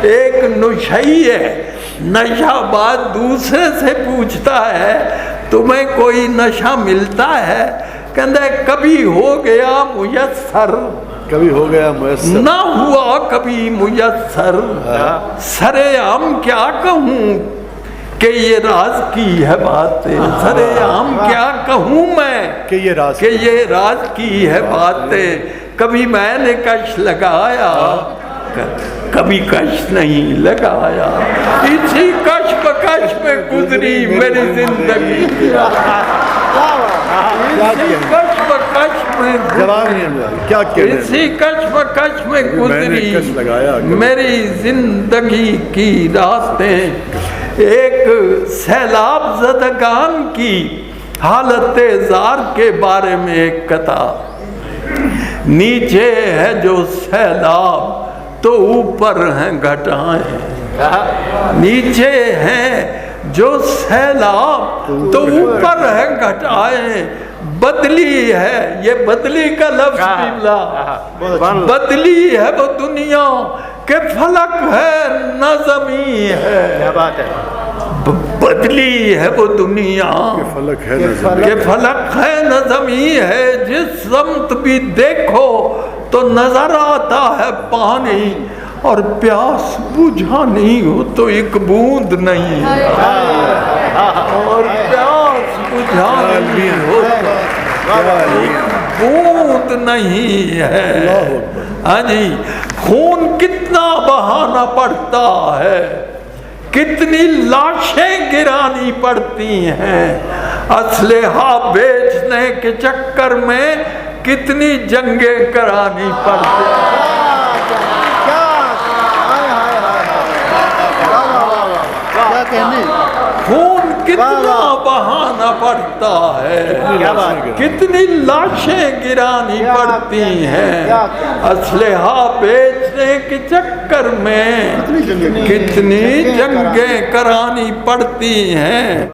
ایک نشئی ہے، نشہ بعد دوسرے سے پوچھتا ہے تمہیں کوئی نشہ ملتا ہے؟ کہتا ہے کبھی ہو گیا میسر، کبھی ہو گیا میسر، نہ ہوا کبھی میسر، سرے عام کیا کہوں کہ یہ راز کی ہے باتیں، سرے عام کیا کہوں میں کہ یہ راز کی ہے باتیں، کبھی میں نے کش لگایا کبھی کش نہیں لگایا، اسی کش بکش میں گزری میری زندگی، اسی کش بکش میں اسی کش بکش میں گزری میری زندگی کی راتیں۔ ایک سیلاب زدگان کی حالت زار کے بارے میں ایک کتاب، نیچے ہے جو سیلاب تو اوپر ہیں گھٹائیں، نیچے ہیں جو سیلاب تو اوپر ہے گھٹائیں، بدلی ہے یہ بدلی کا لفظ بھی بدلی ہے وہ دنیا کہ فلک ہے نہ زمین ہے، بدلی ہے وہ دنیا کہ فلک ہے نہ زمین ہے، جس سمت بھی دیکھو تو نظر آتا ہے پانی، اور پیاس بجھانی ہو تو ایک بوند نہیں، اور پیاس بجھانی ہو تو ایک بوند نہیں ہے۔ ہاں جی، خون کتنا بہانا پڑتا ہے، کتنی لاشیں گرانی پڑتی ہیں، اسلحہ بیچنے کے چکر میں کتنی جنگیں کرانی پڑتی ہیں، خون کتنا بہانا پڑتا ہے، کتنی لاشیں گرانی پڑتی ہیں، اسلحہ بیچنے کے چکر میں کتنی جنگیں کرانی پڑتی ہیں۔